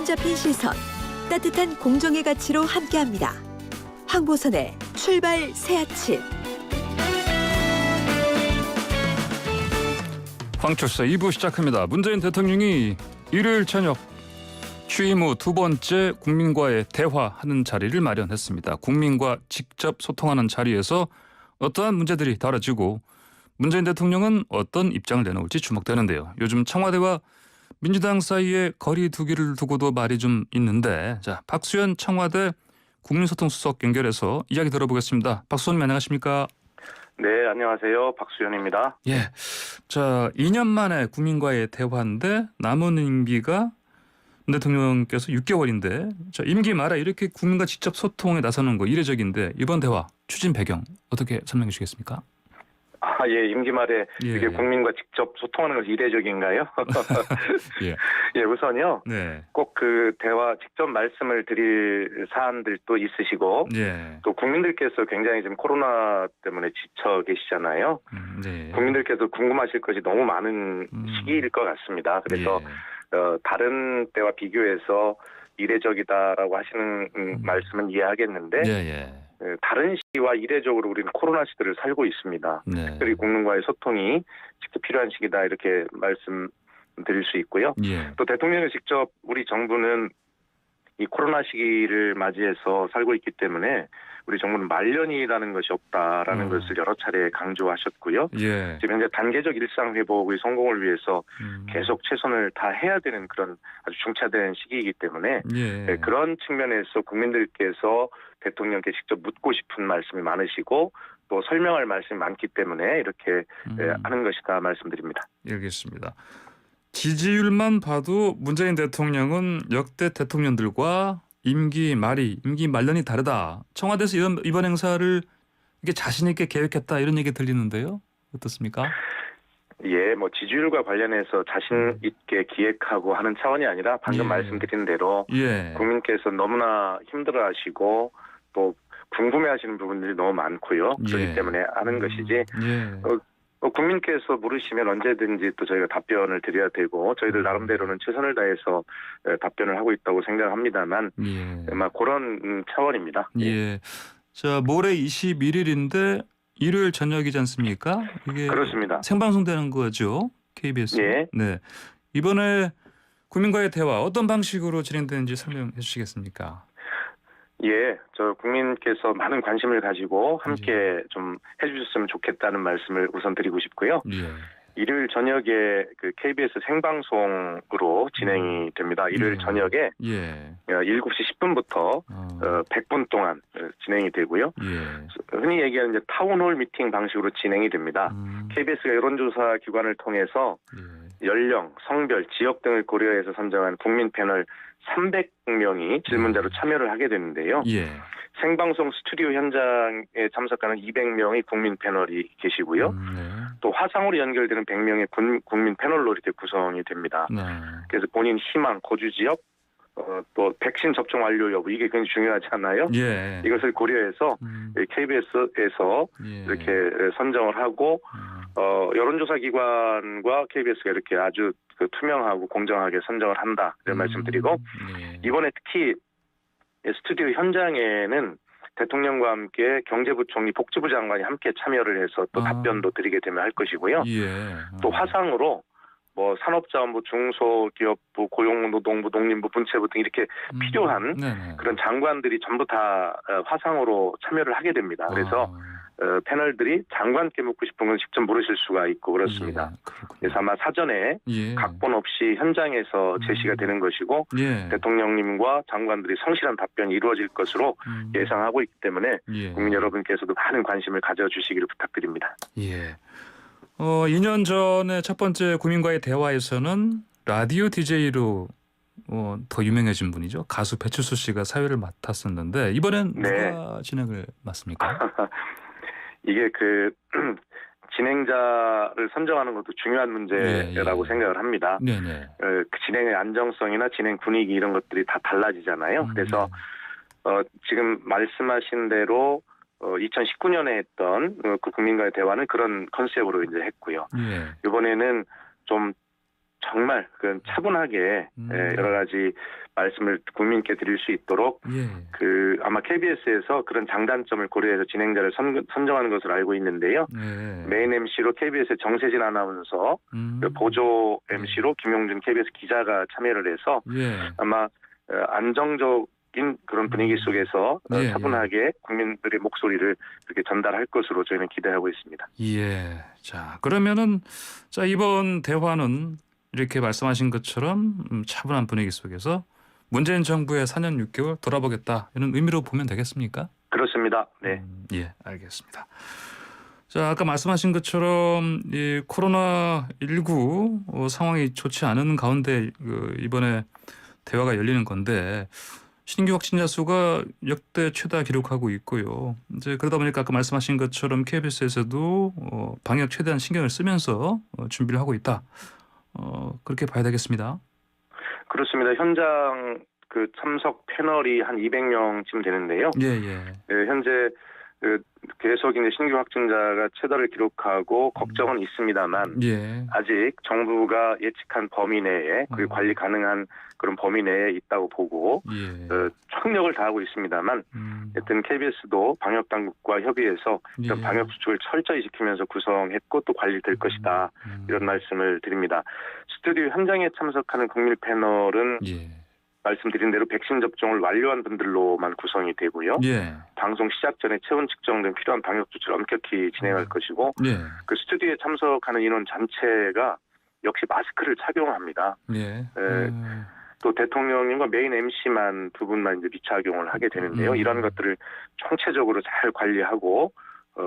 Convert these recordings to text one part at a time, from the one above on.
붙잡힌 시선, 따뜻한 공정의 가치로 함께합니다. 황보선의 출발 새 아침. 황철사 2부 시작합니다. 문재인 대통령이 일요일 저녁 취임 후 두 번째 국민과의 대화하는 자리를 마련했습니다. 국민과 직접 소통하는 자리에서 어떠한 문제들이 다뤄지고 문재인 대통령은 어떤 입장을 내놓을지 주목되는데요. 요즘 청와대와 민주당 사이에 거리 두기를 두고도 말이 좀 있는데, 자, 박수현 청와대 국민소통수석 연결해서 이야기 들어보겠습니다. 박수현님 안녕하십니까? 네, 안녕하세요. 박수현입니다. 예, 자, 2년 만에 국민과의 대화인데 남은 임기가 대통령께서 6개월인데, 자, 임기 말에 이렇게 국민과 직접 소통에 나서는 거 이례적인데 이번 대화 추진 배경 어떻게 설명해 주시겠습니까? 예, 임기 말에 예. 이게 국민과 직접 소통하는 것이 이례적인가요? 예. 예, 우선요. 네. 꼭 그 대화 직접 말씀을 드릴 사안들도 있으시고 예. 또 국민들께서 굉장히 지금 코로나 때문에 지쳐 계시잖아요. 네. 국민들께서 궁금하실 것이 너무 많은 시기일 것 같습니다. 그래서 다른 때와 비교해서 이례적이다라고 하시는 말씀은 이해하겠는데 예. 다른 시기와 이례적으로 우리는 코로나 시대를 살고 있습니다. 네. 특별히 국민과의 소통이 직접 필요한 시기다 이렇게 말씀드릴 수 있고요. 예. 또 대통령이 직접 우리 정부는 이 코로나 시기를 맞이해서 살고 있기 때문에 우리 정부는 말년이라는 것이 없다라는 것을 여러 차례 강조하셨고요. 예. 지금 현재 단계적 일상 회복의 성공을 위해서 계속 최선을 다해야 되는 그런 아주 중차대한 시기이기 때문에 예. 그런 측면에서 국민들께서 대통령께 직접 묻고 싶은 말씀이 많으시고 또 설명할 말씀이 많기 때문에 이렇게 하는 것이다 말씀드립니다. 알겠습니다. 지지율만 봐도 문재인 대통령은 역대 대통령들과 임기 말년이 다르다. 청와대에서 이번 행사를 이게 자신 있게 계획했다 이런 얘기 들리는데요. 어떻습니까? 예, 뭐 지지율과 관련해서 자신 있게 기획하고 하는 차원이 아니라 방금 말씀드린 대로 국민께서 너무나 힘들어하시고 또 궁금해하시는 부분들이 너무 많고요. 그렇기 때문에 하는 것이지. 국민께서 물으시면 언제든지 또 저희가 답변을 드려야 되고 저희들 나름대로는 최선을 다해서 답변을 하고 있다고 생각합니다만 아마 그런 차원입니다. 예. 자, 모레 21일인데 일요일 저녁이지 않습니까? 이게 그렇습니다. 생방송되는 거죠, KBS. 예. 네. 이번에 국민과의 대화 어떤 방식으로 진행되는지 설명해 주시겠습니까? 예, 저 국민께서 많은 관심을 가지고 함께 좀 해주셨으면 좋겠다는 말씀을 우선 드리고 싶고요. 일요일 저녁에 그 KBS 생방송으로 진행이 됩니다. 일요일 저녁에 7시 10분부터 100분 동안 진행이 되고요. 흔히 얘기하는 이제 타운홀 미팅 방식으로 진행이 됩니다. KBS가 여론조사 기관을 통해서 연령, 성별, 지역 등을 고려해서 선정한 국민 패널 300명이 질문자로 참여를 하게 되는데요. 생방송 스튜디오 현장에 참석하는 200명의 국민 패널이 계시고요. 또 화상으로 연결되는 100명의 국민 패널로 이렇게 구성이 됩니다. 그래서 본인 희망, 거주 지역, 또 백신 접종 완료 여부 이게 굉장히 중요하잖아요. 이것을 고려해서 KBS에서 이렇게 선정을 하고 여론조사 기관과 KBS가 이렇게 아주 투명하고 공정하게 선정을 한다 이런 말씀드리고 이번에 특히 스튜디오 현장에는 대통령과 함께 경제부총리, 복지부 장관이 함께 참여를 해서 또 답변도 드리게 되면 할 것이고요. 또 화상으로 뭐 산업자원부, 중소기업부, 고용노동부, 농림부, 문체부 등 이렇게 필요한 그런 장관들이 전부 다 화상으로 참여를 하게 됩니다. 그래서 패널들이 장관께 묻고 싶은 건 직접 물으실 수가 있고 그렇습니다. 그래서 아마 사전에 각본 없이 현장에서 제시가 되는 것이고 대통령님과 장관들이 성실한 답변이 이루어질 것으로 예상하고 있기 때문에 국민 여러분께서도 많은 관심을 가져주시기를 부탁드립니다. 2년 전에 첫 번째 국민과의 대화에서는 라디오 DJ로 더 유명해진 분이죠. 가수 배철수 씨가 사회를 맡았었는데 이번엔 누가 진행을 맡습니까? 이게 진행자를 선정하는 것도 중요한 문제라고 생각을 합니다. 그 진행의 안정성이나 진행 분위기 이런 것들이 다 달라지잖아요. 그래서 지금 말씀하신 대로 2019년에 했던 그 국민과의 대화는 그런 컨셉으로 이제 했고요. 이번에는 좀 정말 그 차분하게 여러 가지 말씀을 국민께 드릴 수 있도록 아마 KBS에서 그런 장단점을 고려해서 진행자를 선정하는 것으로 알고 있는데요. 메인 MC로 KBS의 정세진 아나운서, 보조 MC로 김용준 KBS 기자가 참여를 해서 아마 안정적인 그런 분위기 속에서 차분하게 국민들의 목소리를 그렇게 전달할 것으로 저희는 기대하고 있습니다. 자, 그러면은 이번 대화는 이렇게 말씀하신 것처럼 차분한 분위기 속에서 문재인 정부의 4년 6개월 돌아보겠다 이런 의미로 보면 되겠습니까? 그렇습니다. 네. 알겠습니다. 자, 아까 말씀하신 것처럼 이 코로나19 상황이 좋지 않은 가운데 이번에 대화가 열리는 건데 신규 확진자 수가 역대 최다 기록하고 있고요. 이제 그러다 보니까 아까 말씀하신 것처럼 KBS에서도 방역 최대한 신경을 쓰면서 준비를 하고 있다. 그렇게 봐야 되겠습니다. 그렇습니다. 현장 참석 패널이 한 200명쯤 되는데요. 현재 계속 이제 신규 확진자가 최다를 기록하고 걱정은 있습니다만 아직 정부가 예측한 범위 내에 관리 가능한 그런 범위 내에 있다고 보고 총력을 다하고 있습니다만 하여튼 KBS도 방역 당국과 협의해서 이런 방역 수칙을 철저히 지키면서 구성했고 또 관리될 것이다 이런 말씀을 드립니다. 스튜디오 현장에 참석하는 국민 패널은 말씀드린 대로 백신 접종을 완료한 분들로만 구성이 되고요. 방송 시작 전에 체온 측정 등 필요한 방역 조치를 엄격히 진행할 것이고 그 스튜디오에 참석하는 인원 전체가 역시 마스크를 착용합니다. 또 대통령님과 메인 MC만 두 분만 이제 미착용을 하게 되는데요. 이런 것들을 총체적으로 잘 관리하고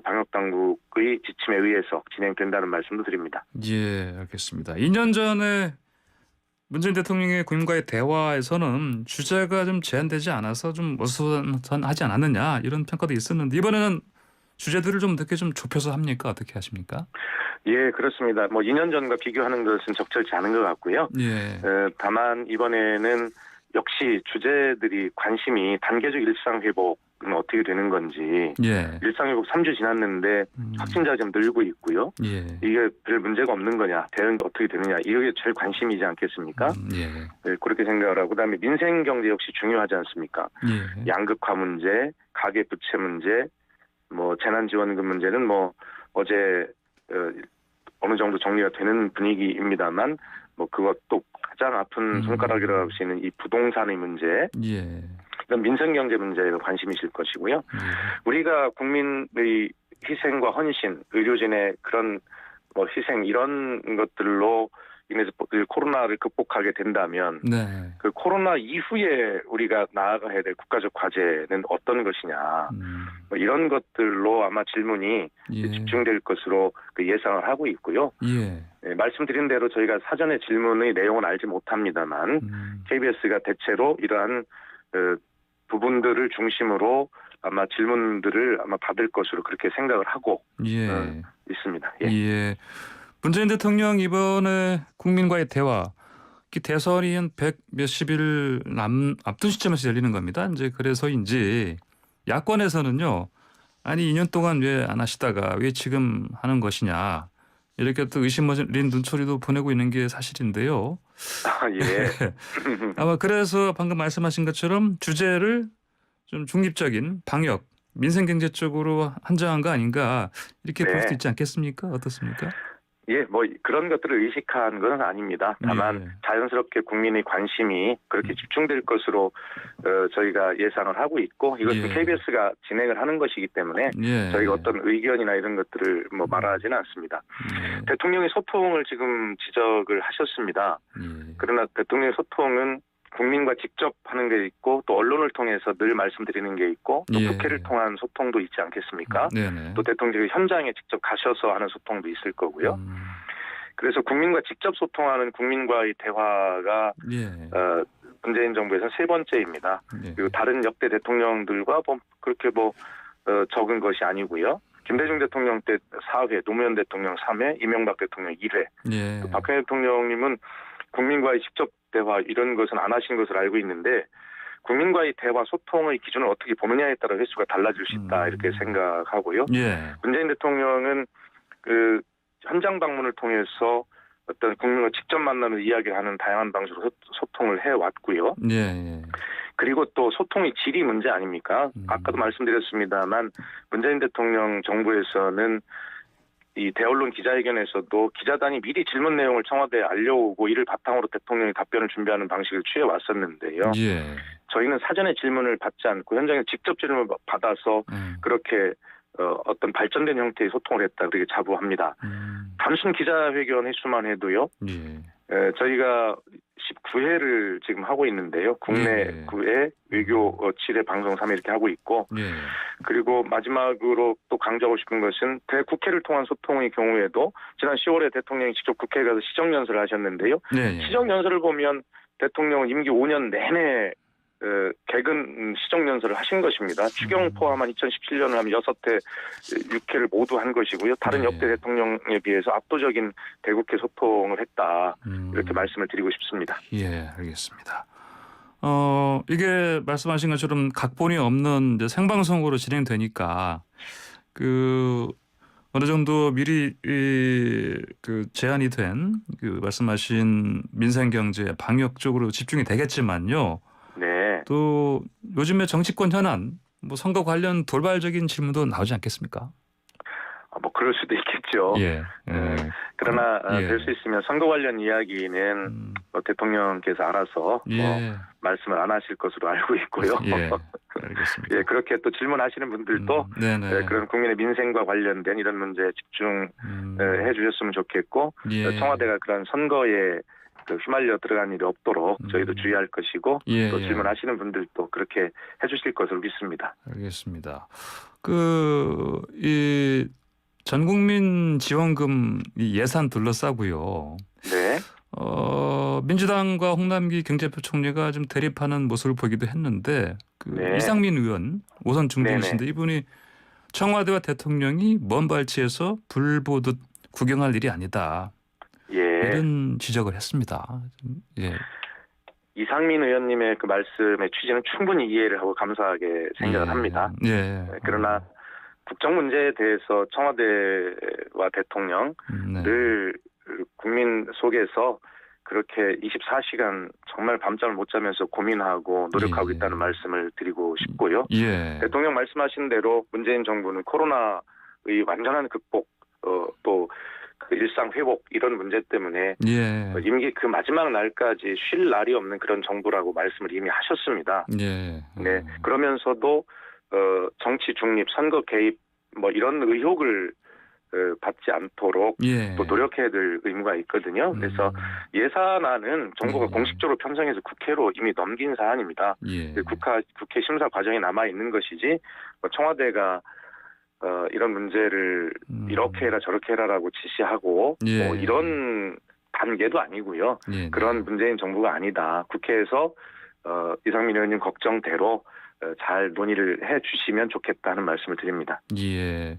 방역 당국의 지침에 의해서 진행된다는 말씀도 드립니다. 알겠습니다. 2년 전에 문재인 대통령의 국민과의 대화에서는 주제가 좀 제한되지 않아서 좀 어수선하지 않았느냐 이런 평가도 있었는데 이번에는 주제들을 좀 어떻게 좀 좁혀서 합니까? 어떻게 하십니까? 그렇습니다. 2년 전과 비교하는 것은 적절치 않은 것 같고요. 다만 이번에는 역시 주제들이 관심이 단계적 일상 회복은 어떻게 되는 건지 일상 회복 3주 지났는데 확진자가 좀 늘고 있고요. 이게 별 문제가 없는 거냐, 대응이 어떻게 되느냐 이게 제일 관심이지 않겠습니까? 그렇게 생각을 하고 그다음에 민생 경제 역시 중요하지 않습니까? 양극화 문제, 가계 부채 문제, 재난지원금 문제는 어제 어느 정도 정리가 되는 분위기입니다만 그것도 가장 아픈 손가락이라고 할 수 있는 이 부동산의 문제, 이런 민생 경제 문제에 관심이실 것이고요. 우리가 국민의 희생과 헌신, 의료진의 그런 희생 이런 것들로 인해서 코로나를 극복하게 된다면 그 코로나 이후에 우리가 나아가야 될 국가적 과제는 어떤 것이냐 이런 것들로 아마 질문이 집중될 것으로 예상을 하고 있고요. 말씀드린 대로 저희가 사전에 질문의 내용은 알지 못합니다만 KBS가 대체로 이러한 부분들을 중심으로 아마 질문들을 아마 받을 것으로 그렇게 생각을 하고 있습니다. 문재인 대통령 이번에 국민과의 대화, 대선이 한 100 몇십일 앞둔 시점에서 열리는 겁니다. 이제 그래서인지 야권에서는요, 아니 2년 동안 왜 안 하시다가 왜 지금 하는 것이냐 이렇게 또 의심 어린 눈초리도 보내고 있는 게 사실인데요. 아마 그래서 방금 말씀하신 것처럼 주제를 좀 중립적인 방역, 민생경제 쪽으로 한정한 거 아닌가 이렇게 볼 수도 있지 않겠습니까? 어떻습니까? 그런 것들을 의식한 건 아닙니다. 다만 자연스럽게 국민의 관심이 그렇게 집중될 것으로 저희가 예상을 하고 있고 이것은 KBS가 진행을 하는 것이기 때문에 저희가 어떤 의견이나 이런 것들을 말하지는 않습니다. 대통령의 소통을 지금 지적을 하셨습니다. 그러나 대통령의 소통은 국민과 직접 하는 게 있고 또 언론을 통해서 늘 말씀드리는 게 있고 또 국회를 통한 소통도 있지 않겠습니까? 또 대통령이 현장에 직접 가셔서 하는 소통도 있을 거고요. 그래서 국민과 직접 소통하는 국민과의 대화가 문재인 정부에서 세 번째입니다. 그리고 다른 역대 대통령들과 그렇게 적은 것이 아니고요. 김대중 대통령 때 4회, 노무현 대통령 3회, 이명박 대통령 1회. 또 박근혜 대통령님은 국민과의 직접 대화 이런 것은 안 하신 것을 알고 있는데 국민과의 대화 소통의 기준을 어떻게 보느냐에 따라 횟수가 달라질 수 있다 이렇게 생각하고요. 문재인 대통령은 현장 방문을 통해서 어떤 국민과 직접 만나는 이야기를 하는 다양한 방식으로 소통을 해왔고요. 예, 예. 그리고 또 소통의 질이 문제 아닙니까? 아까도 말씀드렸습니다만 문재인 대통령 정부에서는 이 대언론 기자회견에서도 기자단이 미리 질문 내용을 청와대에 알려오고 이를 바탕으로 대통령이 답변을 준비하는 방식을 취해왔었는데요. 예. 저희는 사전에 질문을 받지 않고 현장에 직접 질문을 받아서 그렇게 어떤 발전된 형태의 소통을 했다 그렇게 자부합니다. 단순 기자회견 횟수만 해도요. 예. 저희가 19회를 지금 하고 있는데요. 국내 예. 9회, 외교 7회, 방송 3회 이렇게 하고 있고 예. 그리고 마지막으로 또 강조하고 싶은 것은 대국회를 통한 소통의 경우에도 지난 10월에 대통령이 직접 국회에 가서 시정연설을 하셨는데요. 예. 예. 시정연설을 보면 대통령은 임기 5년 내내 개근 시정연설을 하신 것입니다. 추경 포함한 2017년을 하면 6회, 6회를 모두 한 것이고요. 다른 네. 역대 대통령에 비해서 압도적인 대국회 소통을 했다. 이렇게 말씀을 드리고 싶습니다. 예, 알겠습니다. 이게 말씀하신 것처럼 각본이 없는 이제 생방송으로 진행되니까 어느 정도 미리 그 제안이 된 말씀하신 민생경제 방역 쪽으로 집중이 되겠지만요. 네. 또 요즘에 정치권 현안, 선거 관련 돌발적인 질문도 나오지 않겠습니까? 뭐 그럴 수도 있겠죠. 예. 그러나 예. 될 수 있으면 선거 관련 이야기는 대통령께서 알아서 예. 말씀을 안 하실 것으로 알고 있고요. 예. 알겠습니다. 예, 그렇게 또 질문하시는 분들도 네네. 그런 국민의 민생과 관련된 이런 문제에 집중해 주셨으면 좋겠고 예. 청와대가 그런 선거에 휘말려 들어간 일이 없도록 저희도 주의할 것이고 예. 또 질문하시는 분들도 그렇게 해주실 것으로 믿습니다. 알겠습니다. 이 전국민 지원금 예산 둘러싸고요. 네. 민주당과 홍남기 경제부총리가 좀 대립하는 모습을 보기도 했는데 네. 이상민 의원 오선 중진이신데 네네. 이분이 청와대와 대통령이 먼 발치에서 불 보듯 구경할 일이 아니다. 예. 이런 지적을 했습니다. 예. 이상민 의원님의 그 말씀의 취지는 충분히 이해를 하고 감사하게 생각을 합니다. 예. 그러나 국정 문제에 대해서 청와대와 대통령 네. 늘 국민 속에서 그렇게 24시간 정말 밤잠을 못 자면서 고민하고 노력하고 예. 있다는 말씀을 드리고 싶고요. 예. 대통령 말씀하신 대로 문재인 정부는 코로나의 완전한 극복 또 그 일상 회복 이런 문제 때문에 예. 임기 그 마지막 날까지 쉴 날이 없는 그런 정부라고 말씀을 이미 하셨습니다. 예. 네. 그러면서도 정치 중립, 선거 개입 이런 의혹을 받지 않도록 예. 또 노력해야 될 의무가 있거든요. 그래서 예산안은 정부가 예. 공식적으로 편성해서 국회로 이미 넘긴 사안입니다. 예. 국회 심사 과정이 남아 있는 것이지 청와대가 이런 문제를 이렇게 해라 저렇게 해라라고 지시하고 예. 이런 단계도 아니고요. 예. 그런 문재인 정부가 아니다. 국회에서 이상민 의원님 걱정대로 잘 논의를 해 주시면 좋겠다는 말씀을 드립니다. 예.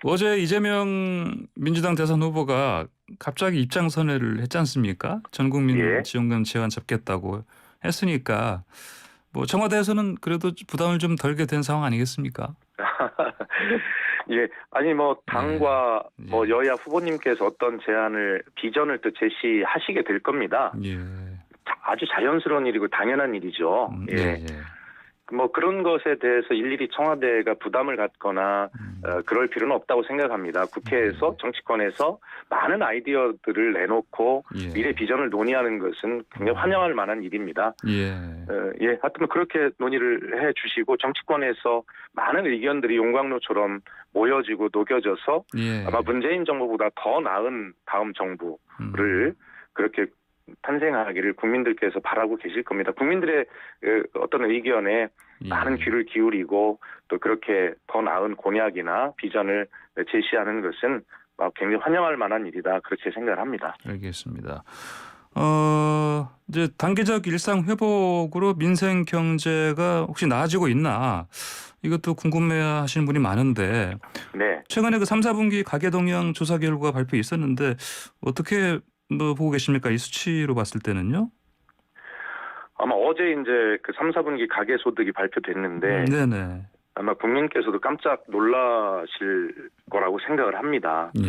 어제 이재명 민주당 대선 후보가 갑자기 입장 선회를 했지 않습니까? 전 국민 예. 지원금 제한 잡겠다고 했으니까 청와대에서는 그래도 부담을 좀 덜게 된 상황 아니겠습니까? 예, 아니 당과 예. 여야 후보님께서 어떤 제안을 비전을 또 제시하시게 될 겁니다. 예. 아주 자연스러운 일이고 당연한 일이죠. 예. 그런 것에 대해서 일일이 청와대가 부담을 갖거나 그럴 필요는 없다고 생각합니다. 국회에서 정치권에서 많은 아이디어들을 내놓고 예. 미래 비전을 논의하는 것은 굉장히 환영할 만한 일입니다. 예. 하여튼 그렇게 논의를 해주시고 정치권에서 많은 의견들이 용광로처럼 모여지고 녹여져서 예. 아마 문재인 정부보다 더 나은 다음 정부를 그렇게 탄생하기를 국민들께서 바라고 계실 겁니다. 국민들의 어떤 의견에 예. 많은 귀를 기울이고 또 그렇게 더 나은 공약이나 비전을 제시하는 것은 굉장히 환영할 만한 일이다. 그렇게 생각을 합니다. 알겠습니다. 이제 단계적 일상 회복으로 민생 경제가 혹시 나아지고 있나 이것도 궁금해하시는 분이 많은데 네. 최근에 3, 4분기 가계 동향 조사 결과 발표 있었는데 어떻게 보고 계십니까? 이 수치로 봤을 때는요? 아마 어제 이제 3, 4분기 가계 소득이 발표됐는데 네네. 아마 국민께서도 깜짝 놀라실 거라고 생각을 합니다. 예.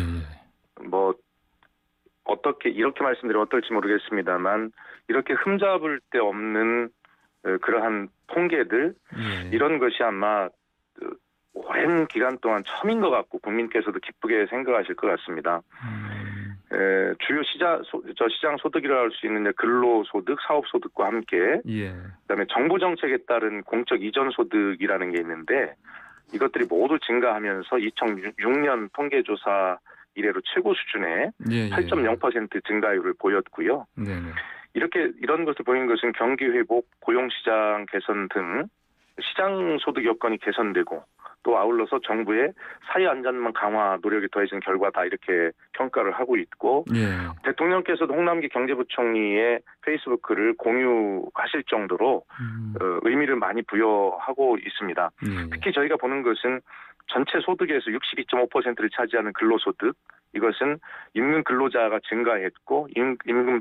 이렇게 말씀드리면 어떨지 모르겠습니다만 이렇게 흠잡을 데 없는 그러한 통계들 이런 것이 아마 오랜 기간 동안 처음인 것 같고 국민께서도 기쁘게 생각하실 것 같습니다. 주요 시장 소득이라고 할 수 있는 근로소득, 사업소득과 함께 그다음에 정부 정책에 따른 공적 이전 소득이라는 게 있는데 이것들이 모두 증가하면서 2006년 통계조사 이래로 최고 수준의 8.0% 증가율을 보였고요. 이런 것을 보이는 것은 경기 회복, 고용시장 개선 등 시장 소득 여건이 개선되고 또 아울러서 정부의 사회 안전망 강화 노력이 더해진 결과다 이렇게 평가를 하고 있고 대통령께서도 홍남기 경제부총리의 페이스북을 공유하실 정도로 의미를 많이 부여하고 있습니다. 특히 저희가 보는 것은 전체 소득에서 62.5%를 차지하는 근로소득 이것은 임금 근로자가 증가했고 임금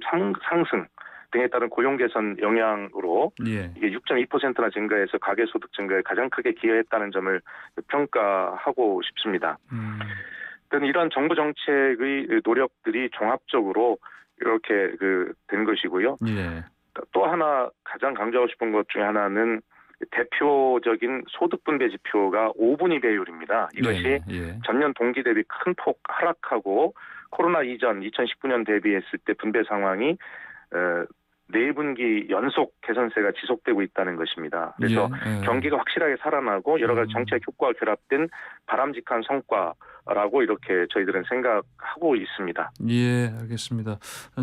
상승 등에 따른 고용 개선 영향으로 이게 6.2%나 증가해서 가계소득 증가에 가장 크게 기여했다는 점을 평가하고 싶습니다. 이런 정부 정책의 노력들이 종합적으로 이렇게 된 것이고요. 또 하나 가장 강조하고 싶은 것 중에 하나는 대표적인 소득 분배 지표가 5분위 배율입니다. 이것이 전년 동기 대비 큰 폭 하락하고 코로나 이전 2019년 대비했을 때 분배 상황이 4분기 연속 개선세가 지속되고 있다는 것입니다. 그래서 경기가 확실하게 살아나고 여러 가지 정책 효과가 결합된 바람직한 성과라고 이렇게 저희들은 생각하고 있습니다. 예, 알겠습니다.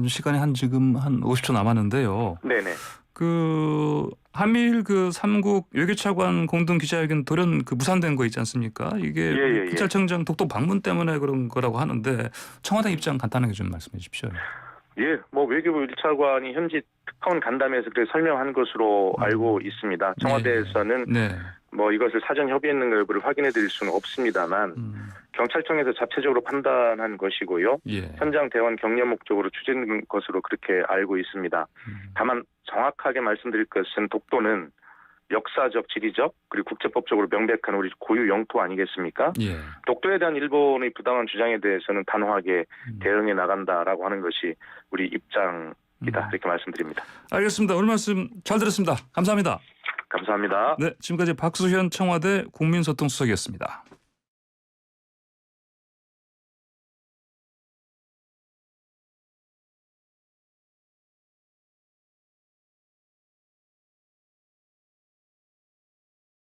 시간이 지금 한 50초 남았는데요. 네네. 한미일 3국 외교차관 공동 기자회견 돌연 무산된 거 있지 않습니까? 이게 기찰청장 독도 방문 때문에 그런 거라고 하는데 청와대 입장 간단하게 좀 말씀해 주십시오. 외교부 1차관이 현지 특파원 간담회에서 그렇게 설명한 것으로 알고 있습니다. 청와대에서는 이것을 사전 협의했는가 여부를 확인해 드릴 수는 없습니다만 경찰청에서 자체적으로 판단한 것이고요. 현장 대원 격려 목적으로 추진된 것으로 그렇게 알고 있습니다. 다만 정확하게 말씀드릴 것은 독도는 역사적, 지리적 그리고 국제법적으로 명백한 우리 고유 영토 아니겠습니까? 독도에 대한 일본의 부당한 주장에 대해서는 단호하게 대응해 나간다라고 하는 것이 우리 입장이다. 이렇게 말씀드립니다. 알겠습니다. 오늘 말씀 잘 들었습니다. 감사합니다. 감사합니다. 네, 지금까지 박수현 청와대 국민소통수석이었습니다.